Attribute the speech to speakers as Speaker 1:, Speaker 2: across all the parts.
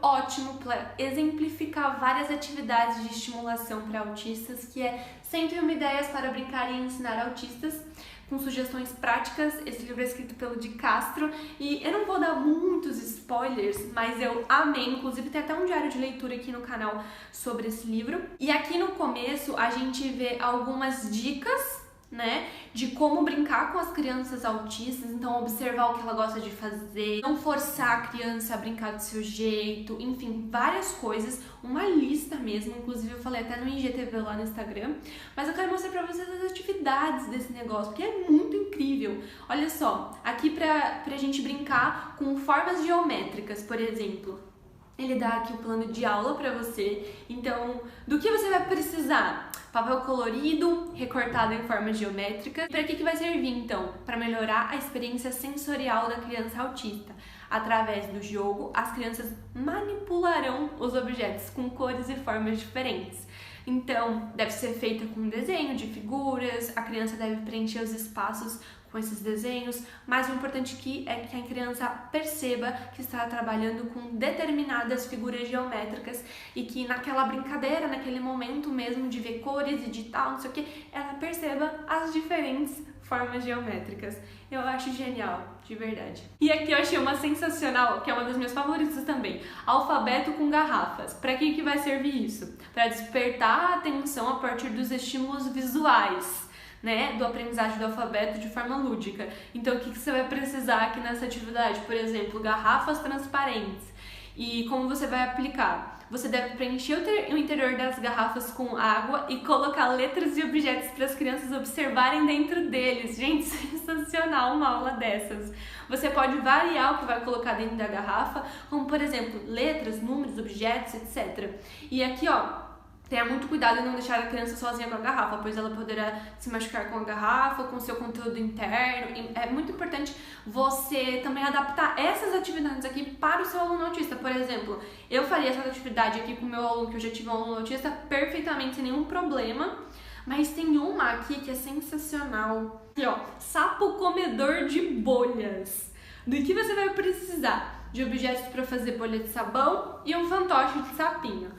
Speaker 1: ótimo para exemplificar várias atividades de estimulação para autistas, que é 101 ideias para brincar e ensinar autistas, com sugestões práticas. Esse livro é escrito pelo Di Castro e eu não vou dar muitos spoilers, mas eu amei, inclusive tem até um diário de leitura aqui no canal sobre esse livro. E aqui no começo a gente vê algumas dicas, né, de como brincar com as crianças autistas, então observar o que ela gosta de fazer, não forçar a criança a brincar do seu jeito, enfim, várias coisas, uma lista mesmo, inclusive eu falei até no IGTV lá no Instagram, mas eu quero mostrar pra vocês as atividades desse negócio, porque é muito incrível. Olha só, aqui pra gente brincar com formas geométricas, por exemplo. Ele dá aqui o plano de aula pra você, então, do que você vai precisar? Papel colorido, recortado em forma geométrica. Para que vai servir, então? Para melhorar a experiência sensorial da criança autista. Através do jogo, as crianças manipularão os objetos com cores e formas diferentes. Então, deve ser feita com desenho de figuras, a criança deve preencher os espaços com esses desenhos, mas o importante aqui é que a criança perceba que está trabalhando com determinadas figuras geométricas e que naquela brincadeira, naquele momento mesmo de ver cores e de tal, não sei o que, ela perceba as diferentes formas geométricas. Eu acho genial, de verdade. E aqui eu achei uma sensacional, que é uma das minhas favoritas também, alfabeto com garrafas. Para que vai servir isso? Para despertar a atenção a partir dos estímulos visuais, né, do aprendizagem do alfabeto de forma lúdica. Então, o que você vai precisar aqui nessa atividade? Por exemplo, garrafas transparentes. E como você vai aplicar? Você deve preencher o interior das garrafas com água e colocar letras e objetos para as crianças observarem dentro deles. Gente, sensacional uma aula dessas. Você pode variar o que vai colocar dentro da garrafa, como por exemplo, letras, números, objetos, etc. E aqui, ó, tenha muito cuidado em não deixar a criança sozinha com a garrafa, pois ela poderá se machucar com a garrafa, com o seu conteúdo interno. É muito importante você também adaptar essas atividades aqui para o seu aluno autista. Por exemplo, eu faria essa atividade aqui com o meu aluno, que eu já tive um aluno autista, perfeitamente, sem nenhum problema. Mas tem uma aqui que é sensacional. Aqui, ó, sapo comedor de bolhas. Do que você vai precisar? De objetos para fazer bolha de sabão e um fantoche de sapinho.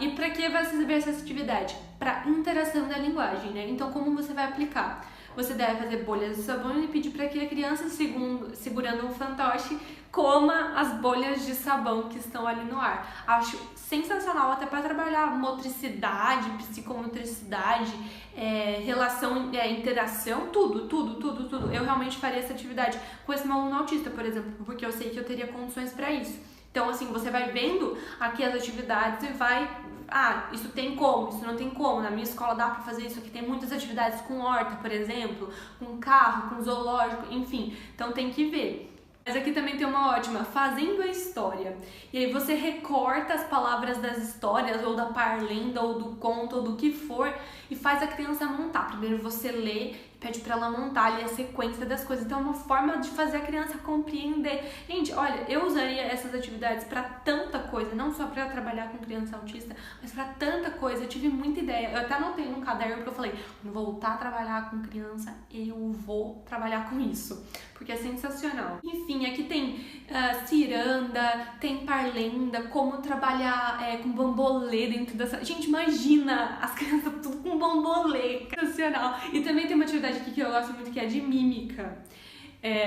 Speaker 1: E para que vai servir essa atividade? Para interação da linguagem, né? Então, como você vai aplicar? Você deve fazer bolhas de sabão e pedir para que a criança, segurando um fantoche, coma as bolhas de sabão que estão ali no ar. Acho sensacional até para trabalhar motricidade, psicomotricidade, relação, interação, tudo. Eu realmente faria essa atividade com esse meu aluno autista, por exemplo, porque eu sei que eu teria condições para isso. Então, assim, você vai vendo aqui as atividades e vai... isso tem como, isso não tem como. Na minha escola dá pra fazer isso aqui. Tem muitas atividades com horta, por exemplo, com carro, com zoológico, enfim. Então, tem que ver. Mas aqui também tem uma ótima, fazendo a história. E aí você recorta as palavras das histórias, ou da parlenda, ou do conto, ou do que for, e faz a criança montar. Primeiro você lê, pede pra ela montar ali a sequência das coisas. Então é uma forma de fazer a criança compreender. Gente, olha, eu usaria essas atividades pra tanta coisa, não só pra trabalhar com criança autista, mas pra tanta coisa. Eu tive muita ideia. Eu até anotei num caderno porque eu falei, quando voltar a trabalhar com criança, eu vou trabalhar com isso, porque é sensacional. Enfim, aqui tem ciranda, tem parlenda, como trabalhar com bambolê dentro dessa... Gente, imagina as crianças tudo com bambolê, sensacional. E também tem uma atividade aqui que eu gosto muito, que é de mímica.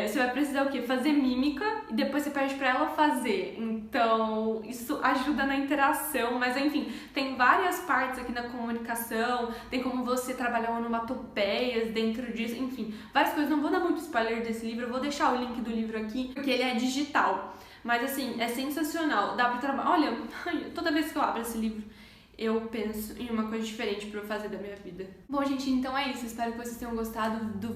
Speaker 1: Você vai precisar o quê? Fazer mímica e depois você pede pra ela fazer. Então, isso ajuda na interação, mas enfim, tem várias partes aqui na comunicação, tem como você trabalhar onomatopeias dentro disso, enfim, várias coisas. Não vou dar muito spoiler desse livro, eu vou deixar o link do livro aqui, porque ele é digital. Mas assim, é sensacional, dá pra trabalhar. Olha, toda vez que eu abro esse livro, eu penso em uma coisa diferente pra eu fazer da minha vida. Bom, gente, então é isso. Espero que vocês tenham gostado do